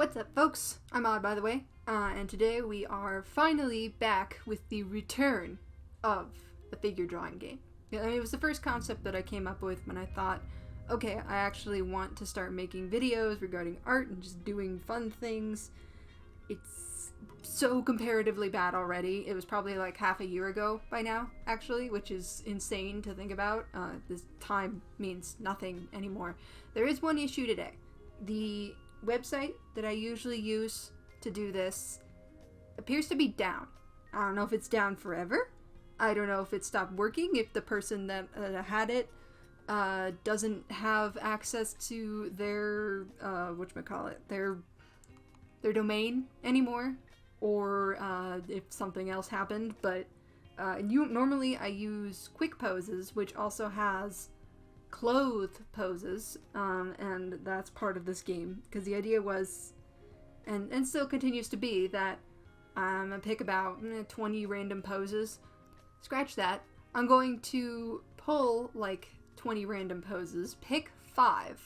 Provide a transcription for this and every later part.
What's up, folks? I'm Odd, by the way, and today we are finally back with the return of the figure drawing game. It was the first concept that I came up with when I thought, okay, I actually want to start making videos regarding art and just doing fun things. It's so comparatively bad already. It was probably like half a year ago by now, actually, which is insane to think about. This time means nothing anymore. There is one issue today. The website that I usually use to do this appears to be down. I don't know if it's down forever. I don't know if it stopped working, if the person that had it doesn't have access to their their domain anymore, or if something else happened. But normally I use Quick Poses, which also has clothed poses, and that's part of this game, because the idea was, and still continues to be, that I'm gonna pick about 20 random poses. Scratch that. I'm going to pull like 20 random poses, pick 5,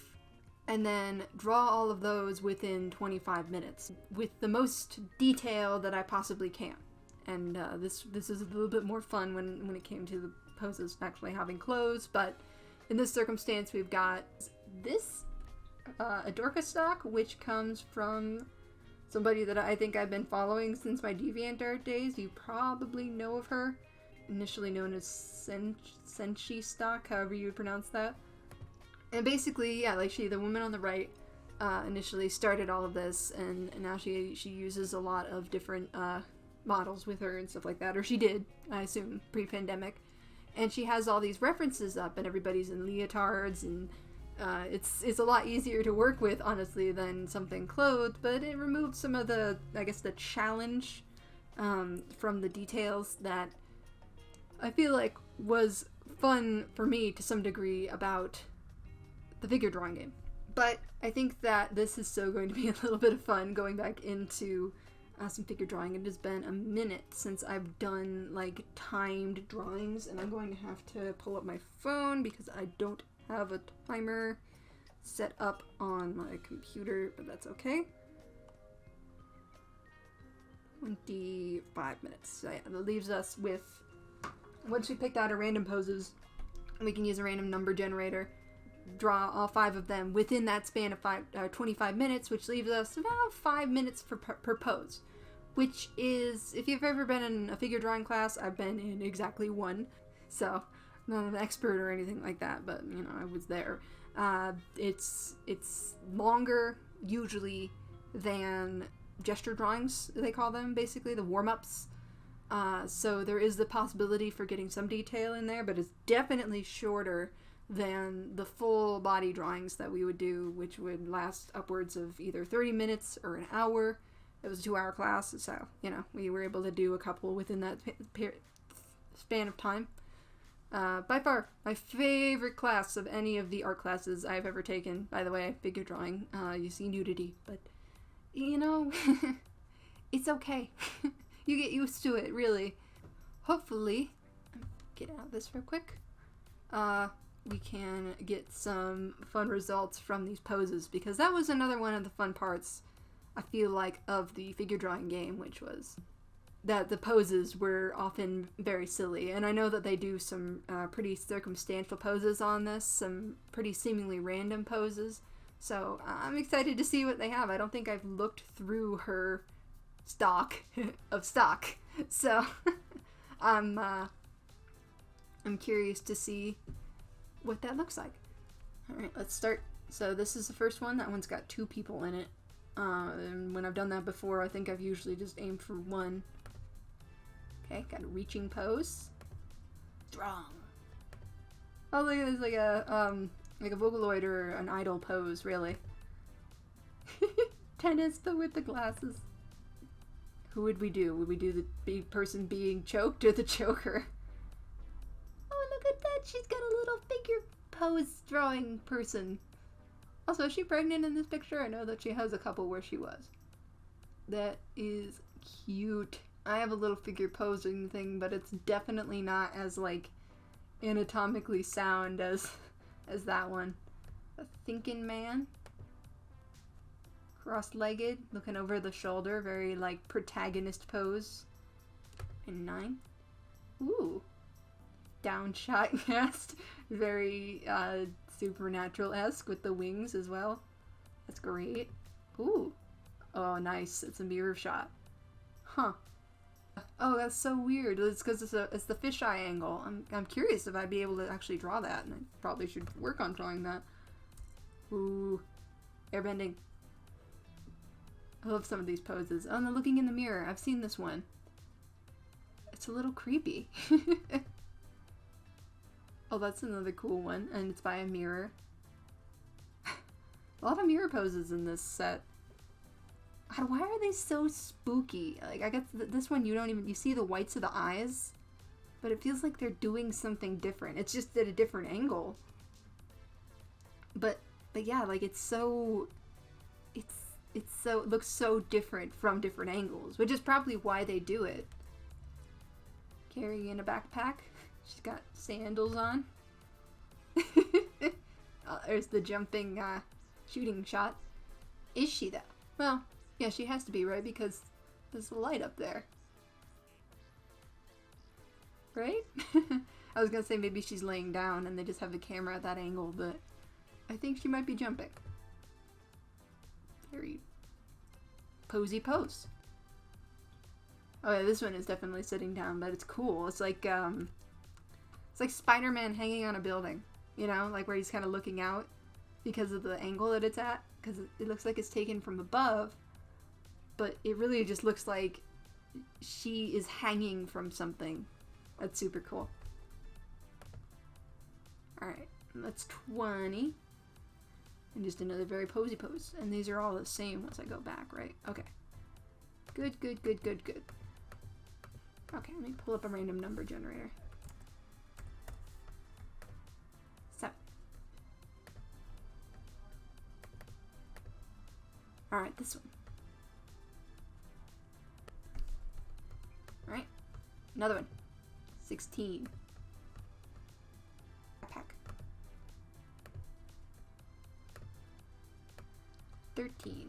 and then draw all of those within 25 minutes with the most detail that I possibly can. And this is a little bit more fun when it came to the poses actually having clothes, but in this circumstance, we've got this Adorka stock, which comes from somebody that I think I've been following since my DeviantArt days. You probably know of her, initially known as Senshi stock, however you would pronounce that. And basically, yeah, like the woman on the right, initially started all of this, and now she uses a lot of different models with her and stuff like that, or she did, I assume, pre-pandemic. And she has all these references up, and everybody's in leotards, and it's a lot easier to work with, honestly, than something clothed, but it removed some of the, I guess, the challenge from the details that I feel like was fun for me to some degree about the figure drawing game. But I think that this is still going to be a little bit of fun going back into some figure drawing. It has been a minute since I've done like timed drawings, and I'm going to have to pull up my phone because I don't have a timer set up on my computer, but that's okay. 25 minutes. So yeah, that leaves us with, once we picked out our random poses, we can use a random number generator, draw all 5 of them within that span of 25 minutes, which leaves us about 5 minutes per pose, which is, if you've ever been in a figure drawing class, I've been in exactly one, so I'm not an expert or anything like that, but you know, I was there. It's longer usually than gesture drawings, they call them, basically the warm-ups. So there is the possibility for getting some detail in there, but it's definitely shorter than the full body drawings that we would do, which would last upwards of either 30 minutes or an hour. It was a 2-hour class, so, you know, we were able to do a couple within that span of time. By far, my favorite class of any of the art classes I've ever taken, by the way, figure drawing. You see nudity, but, you know, it's okay. You get used to it, really. Hopefully, get out of this real quick. We can get some fun results from these poses, because that was another one of the fun parts, I feel like, of the figure drawing game, which was that the poses were often very silly. And I know that they do some pretty circumstantial poses on this, some pretty seemingly random poses. So I'm excited to see what they have. I don't think I've looked through her stock of stock. So I'm curious to see what that looks like. Alright, let's start. So this is the first one. That one's got 2 people in it. And when I've done that before, I think I've usually just aimed for 1. Okay, got a reaching pose. Strong. Oh, look at this, like a Vocaloid or an idol pose, really. Tennis, but with the glasses. Who would we do? Would we do the big person being choked or the choker? Oh, look at that! She's got a little figure pose drawing person. Also, is she pregnant in this picture? I know that she has a couple where she was. That is cute. I have a little figure posing thing, but it's definitely not as, like, anatomically sound as that one. A thinking man. Cross-legged, looking over the shoulder, very like protagonist pose. And 9. Ooh. Down shot cast. Very supernatural-esque with the wings as well. That's great. Ooh. Oh, nice. It's a mirror shot. Huh. Oh, that's so weird. It's because it's the fisheye angle. I'm curious if I'd be able to actually draw that, and I probably should work on drawing that. Ooh. Airbending. I love some of these poses. Oh, and the looking in the mirror. I've seen this one. It's a little creepy. Oh, that's another cool one, and it's by a mirror. A lot of mirror poses in this set. God, why are they so spooky? Like, I guess this one you see the whites of the eyes, but it feels like they're doing something different. It's just at a different angle. But yeah, like it looks so different from different angles, which is probably why they do it. Carrying a backpack. She's got sandals on. There's the jumping, shooting shot. Is she though? Well, yeah, she has to be, right? Because there's a light up there. Right? I was gonna say maybe she's laying down and they just have the camera at that angle, but I think she might be jumping. Very posy pose. Oh yeah, this one is definitely sitting down, but it's cool. It's like Spider-Man hanging on a building, you know, like where he's kind of looking out because of the angle that it's at, because it looks like it's taken from above, but it really just looks like she is hanging from something. That's super cool. Alright, that's 20. And just another very posy pose. And these are all the same once I go back, right? Okay. Good, good, good, good, good. Okay, let me pull up a random number generator. 7. Alright, this one. Alright, another one. 16. Backpack. 13.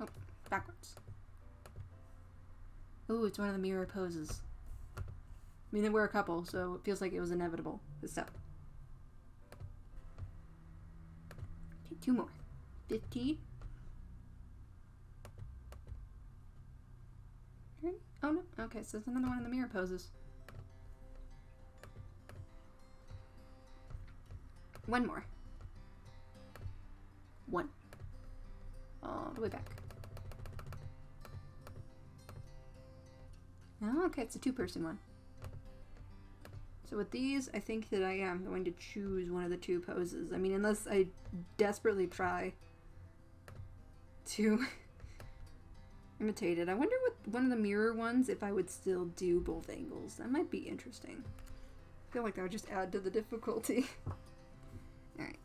Oh, backwards. Ooh, it's one of the mirror poses. I mean, there were a couple, so it feels like it was inevitable. This stuff. Okay, 2 more. 15. Oh no, okay, so it's another one of the mirror poses. 1 more. 1. All the way back. Oh, okay, it's a 2-person one. So with these, I think that I am going to choose one of the 2 poses. I mean, unless I desperately try to imitate it. I wonder with one of the mirror ones if I would still do both angles. That might be interesting. I feel like that would just add to the difficulty. Alright,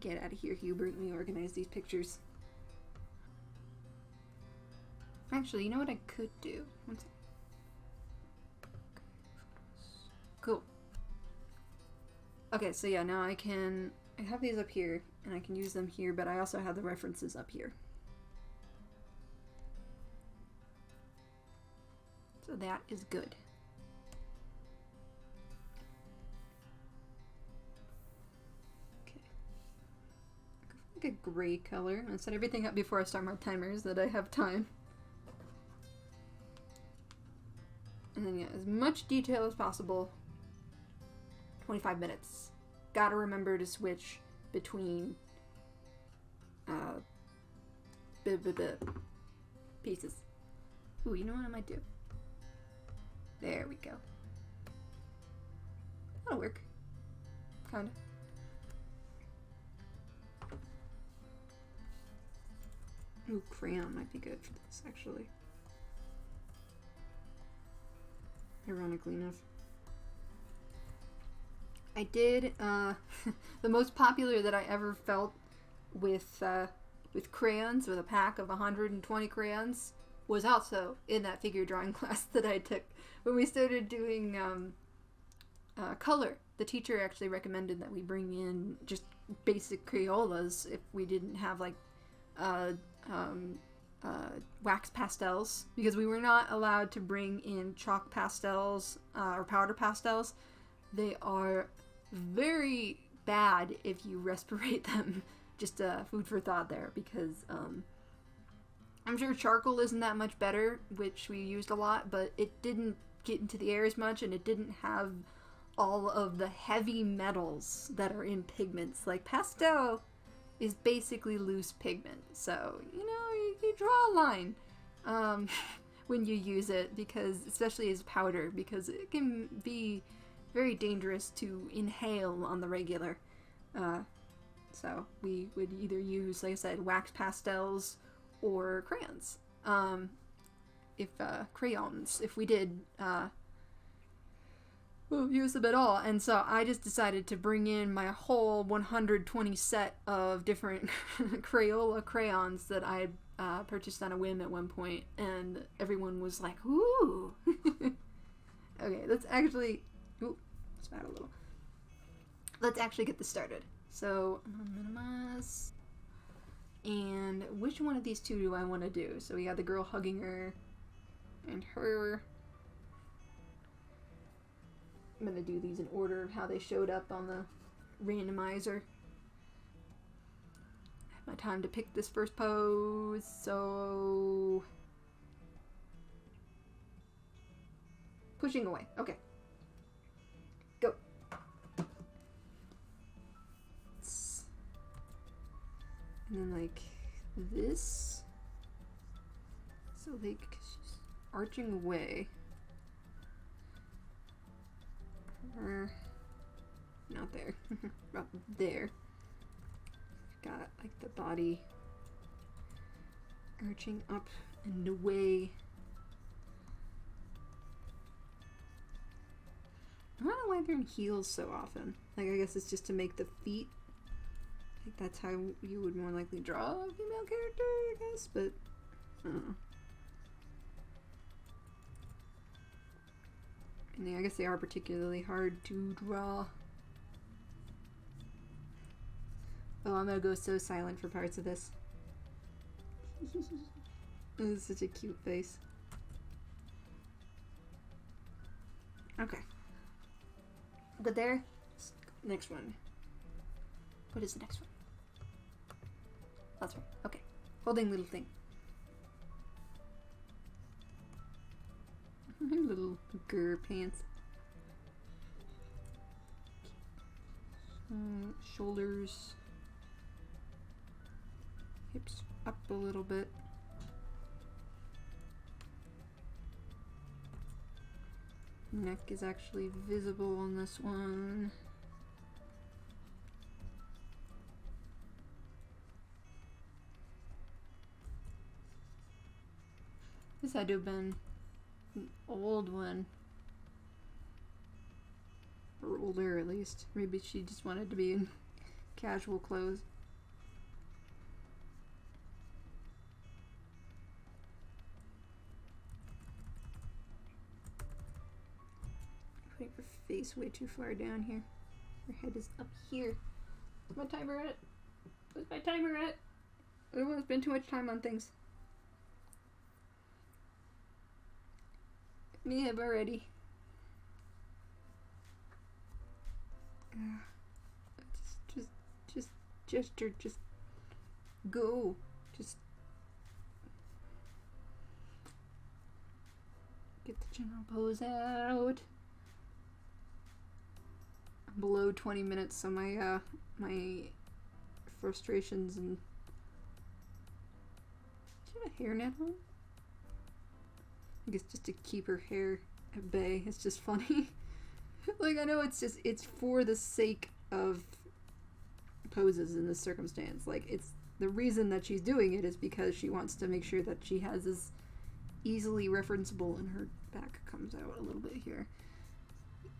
get out of here, Hubert. Let me organize these pictures. Actually, you know what I could do? One second. Cool. Okay, so yeah, now I have these up here, and I can use them here, but I also have the references up here. So that is good. Okay. Like a gray color. I set everything up before I start my timers so that I have time. And then yeah, as much detail as possible. 25 minutes. Gotta remember to switch between pieces. Ooh, you know what I might do? There we go. That'll work. Kinda. Ooh, crayon might be good for this, actually. Ironically enough. I did, the most popular that I ever felt with crayons, with a pack of 120 crayons, was also in that figure drawing class that I took. When we started doing color, the teacher actually recommended that we bring in just basic Crayolas if we didn't have like uh, um, wax pastels, because we were not allowed to bring in chalk pastels or powder pastels. They are very bad if you respirate them. Just food for thought there, because I'm sure charcoal isn't that much better, which we used a lot, but it didn't get into the air as much, and it didn't have all of the heavy metals that are in pigments. Like, pastel is basically loose pigment, so, you know, you draw a line when you use it, because, especially as powder, because it can be very dangerous to inhale on the regular. So we would either use, like I said, wax pastels or crayons. If we did use them at all. And so I just decided to bring in my whole 120 set of different Crayola crayons that I had purchased on a whim at one point, and everyone was like, ooh. Okay, let's actually... Ooh, spat a little. Let's actually get this started. So, I'm gonna minimize. And which one of these two do I want to do? So we got the girl hugging her, and her. I'm gonna do these in order of how they showed up on the randomizer. I have my time to pick this first pose, so... Pushing away, okay. Go. And then like this. So like she's arching away. Or not there. About there. Got like the body arching up and away. I don't know why they're in heels so often. Like, I guess it's just to make the feet. Like, that's how you would more likely draw a female character, I guess, but I don't know. And I guess they are particularly hard to draw. Oh, I'm gonna go so silent for parts of this. This is such a cute face. Okay. But there, next one. What is the next one? That's right. Okay. Holding little thing. Little grr pants. Shoulders. Hips up a little bit. Neck is actually visible on this one. This had to have been an old one. Or older, at least. Maybe she just wanted to be in casual clothes. Putting her face way too far down here. Her head is up here. Where's my timer at? Where's my timer at? I don't want to spend too much time on things. Me have already. Just gesture, just go. Just get the general pose out. I'm below 20 minutes, so my my frustrations and... Do you have a hairnet on? I guess just to keep her hair at bay. It's just funny. Like, I know it's for the sake of poses in this circumstance. Like, it's the reason that she's doing it is because she wants to make sure that she has as easily referenceable, and her back comes out a little bit here,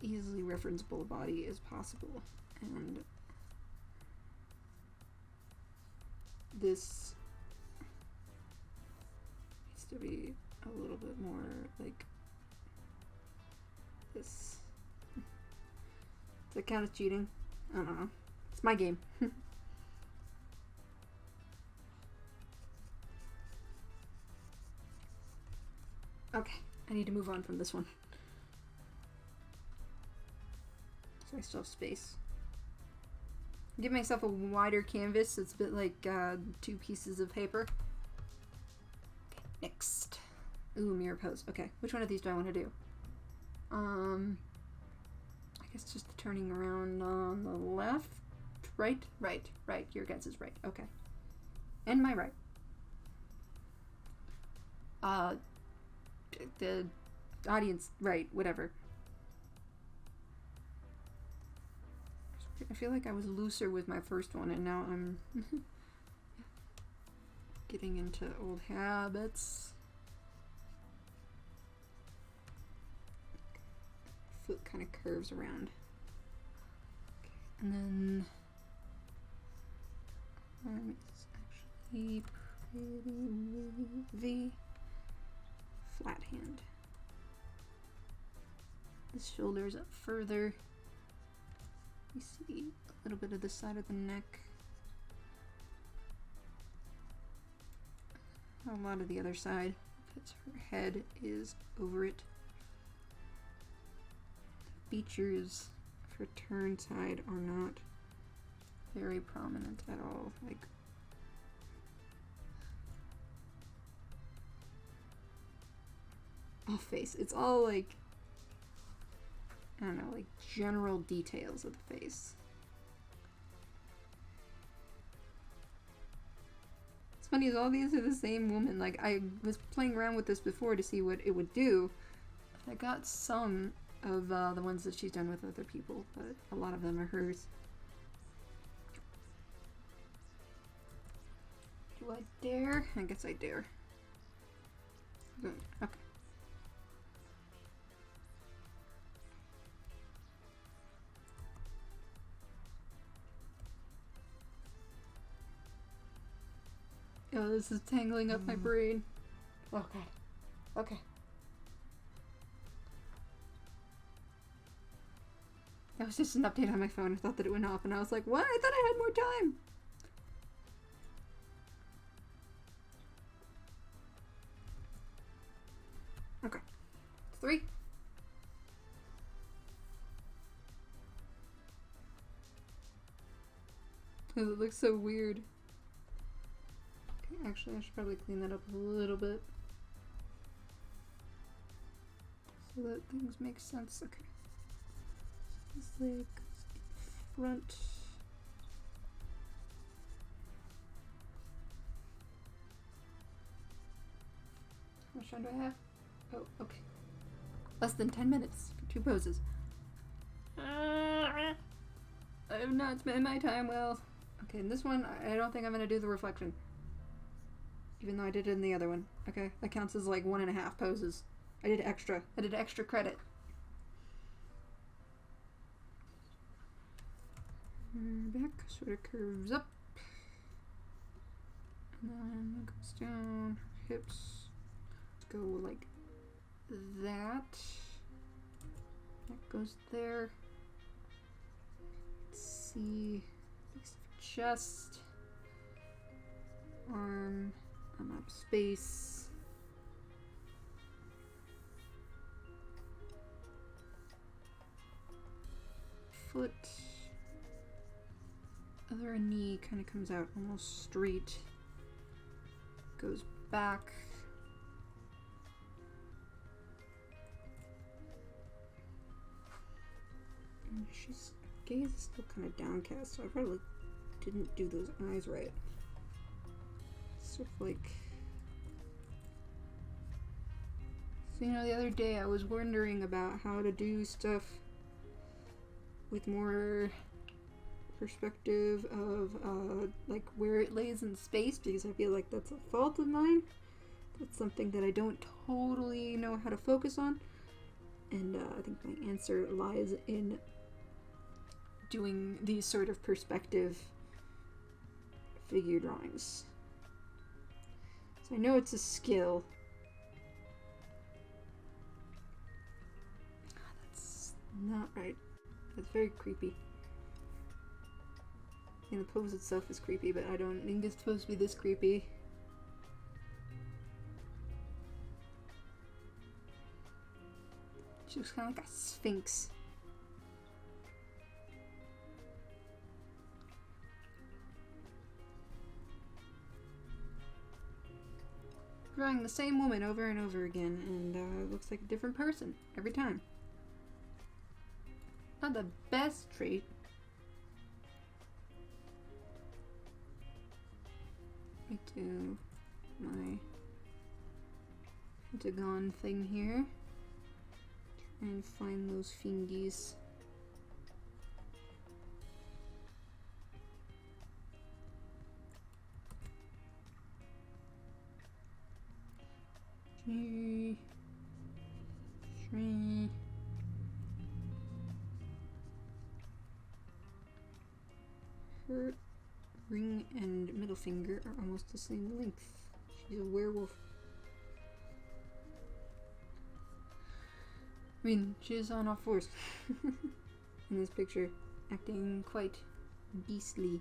easily referenceable body as possible. And this needs to be a little bit more like this. Does that count as cheating? I don't know. It's my game. Okay, I need to move on from this one. So I still have space. Give myself a wider canvas so it's a bit like 2 pieces of paper. Okay, next. Ooh, mirror pose. Okay, which one of these do I want to do? I guess just the turning around on the left. Right? Right. Your guess is right. Okay. And my right. The audience, right, whatever. I feel like I was looser with my first one, and now I'm getting into old habits. Foot kind of curves around. Okay. And then it's actually pretty wavy. Flat hand. The shoulders up further. You see a little bit of the side of the neck. A lot of the other side, because her head is over it. The features of her turn side are not very prominent at all. Like, off face. It's all like, I don't know, like general details of the face. What's funny is all these are the same woman. Like, I was playing around with this before to see what it would do. I got some of the ones that she's done with other people, but a lot of them are hers. Do I dare? I guess I dare. Okay. Oh, this is tangling up my brain. Okay. Okay. That was just an update on my phone. I thought that it went off, and I was like, what? I thought I had more time. Okay. 3. Oh, it looks so weird. Okay, actually, I should probably clean that up a little bit so that things make sense. Okay. This leg goes in front. How much time do I have? Oh, okay. Less than 10 minutes for 2 poses. I have not spent my time well. Okay, in this one, I don't think I'm going to do the reflection. Even though I did it in the other one. Okay, that counts as like 1.5 poses. I did extra credit. Back sort of curves up. And then goes down. Hips. Let's go like that. That goes there. Let's see. Chest. Arm. I'm out of space. Foot. Other knee kind of comes out almost straight. Goes back. And she's gaze is still kind of downcast, so I probably didn't do those eyes right. Sort of like, so you know, the other day I was wondering about how to do stuff with more perspective of like where it lays in space, because I feel like that's a fault of mine. That's something that I don't totally know how to focus on, and I think my answer lies in doing these sort of perspective figure drawings. So I know it's a skill. That's not right. That's very creepy. And the pose itself is creepy, but I don't think it's supposed to be this creepy. She looks kind of like a sphinx. Drawing the same woman over and over again, and it looks like a different person every time. Not the best trait. I do my pentagon thing here. Try and find those fingies. Three. Her ring and middle finger are almost the same length. She's a werewolf. I mean, she is on all fours in this picture, acting quite beastly.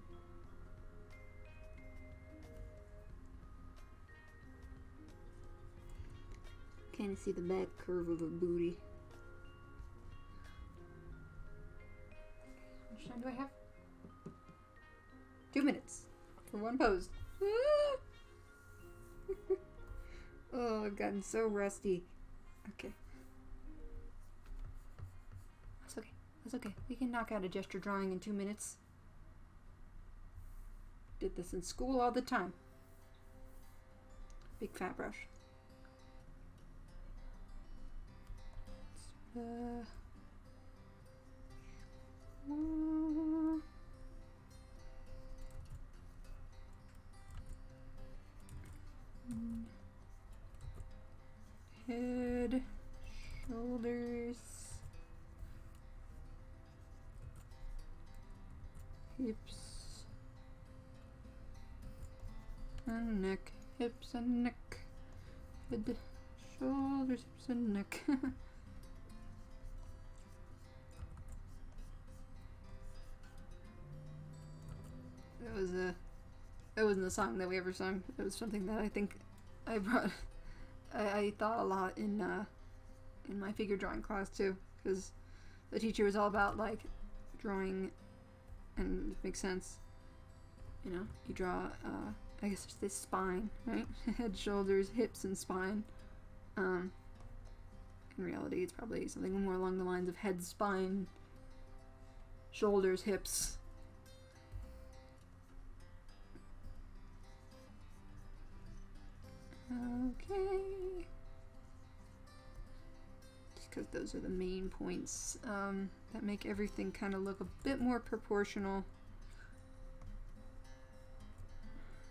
Kind of see the back curve of a booty. How much time do I have? 2 minutes for one pose. Oh, I've gotten so rusty. Okay. That's okay. That's okay. We can knock out a gesture drawing in 2 minutes. Did this in school all the time. Big fat brush. Head, shoulders, hips, and neck, hips and neck, head, shoulders, hips and neck. That wasn't a song that we ever sung. It was something that I think I brought. I thought a lot in my figure drawing class too, because the teacher was all about like drawing, and it makes sense. You know, you draw. I guess it's this spine, right? Head, shoulders, hips, and spine. In reality, it's probably something more along the lines of head, spine, shoulders, hips. Okay. Just because those are the main points that make everything kind of look a bit more proportional.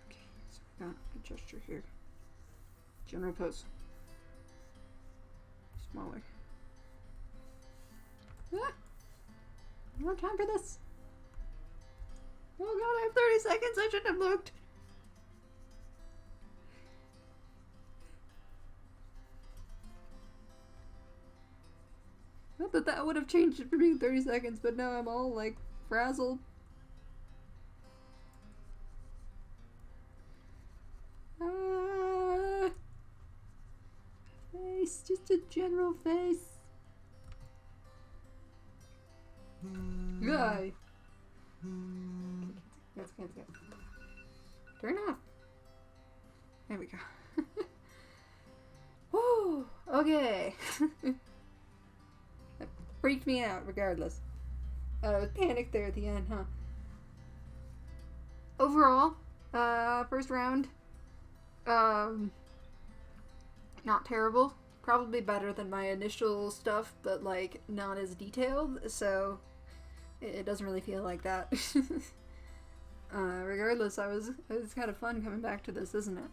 Okay, so we got a gesture here. General pose. Smaller. Ah! I don't have time for this. Oh god, I have 30 seconds. I shouldn't have looked. Not that that would have changed it for being 30 seconds, but now I'm all like frazzled. Face, just a general face. Guy. Let's go. Turn off. There we go. Woo! Okay. That freaked me out regardless. I was panicked there at the end, huh? Overall, first round, not terrible. Probably better than my initial stuff, but like not as detailed, so it doesn't really feel like that. Regardless, it's kind of fun coming back to this, isn't it?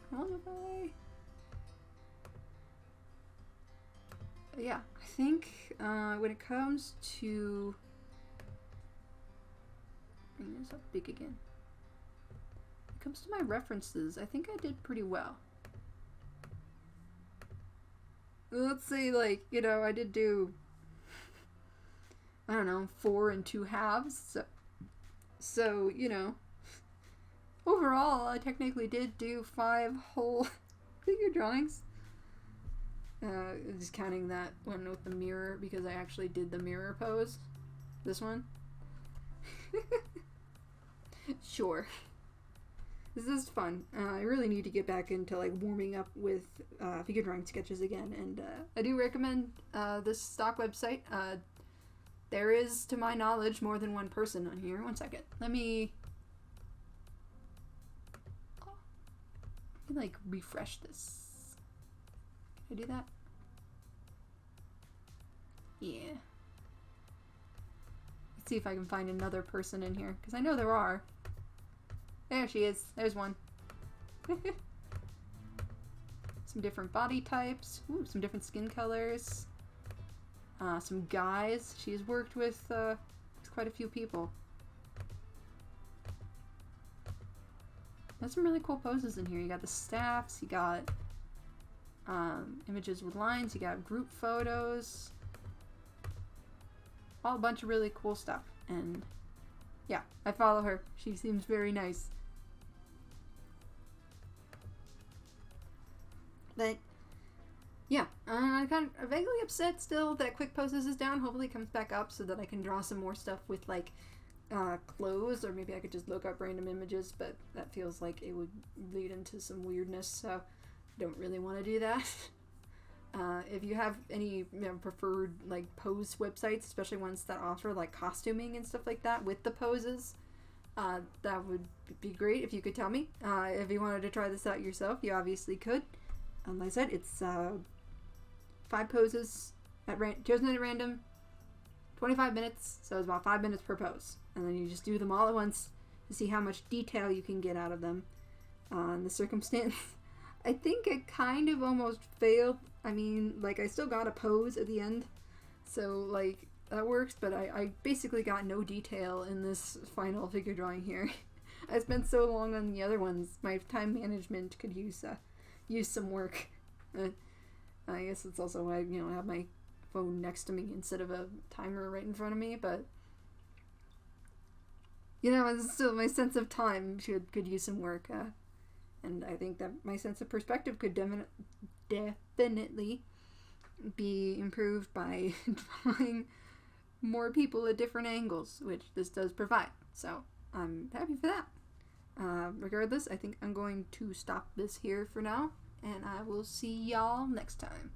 Yeah, I think when it comes to bring this up big again. When it comes to my references, I think I did pretty well. Let's say, like, you know, I did do, I don't know, 4 2/2. So, you know, overall, I technically did do 5 whole figure drawings. Just counting that one with the mirror because I actually did the mirror pose. This one. Sure. This is fun. I really need to get back into like warming up with figure drawing sketches again, and I do recommend this stock website. There is, to my knowledge, more than one person on here. One second. Let me like refresh this. Can I do that? Yeah. Let's see if I can find another person in here, because I know there are. There she is. There's one. Some different body types. Ooh, some different skin colors. Some guys. She's worked with quite a few people. There's some really cool poses in here. You got the staffs. You got images with lines. You got group photos. All a bunch of really cool stuff. And yeah, I follow her. She seems very nice. But yeah, I'm kind of vaguely upset still that Quick Poses is down. Hopefully it comes back up so that I can draw some more stuff with like clothes, or maybe I could just look up random images, but that feels like it would lead into some weirdness, so I don't really want to do that. If you have any preferred like pose websites, especially ones that offer like costuming and stuff like that with the poses, that would be great if you could tell me. If you wanted to try this out yourself, you obviously could. Like I said, it's 5 poses chosen at random, 25 minutes, so it's about 5 minutes per pose. And then you just do them all at once to see how much detail you can get out of them. In the circumstance, I think I kind of almost failed. I mean, like, I still got a pose at the end, so, like, that works, but I basically got no detail in this final figure drawing here. I spent so long on the other ones, my time management could use some work. I guess it's also why I have my phone next to me instead of a timer right in front of me, but it's still my sense of time could use some work, and I think that my sense of perspective could definitely be improved by drawing more people at different angles, which this does provide, so I'm happy for that. Regardless, I think I'm going to stop this here for now, and I will see y'all next time.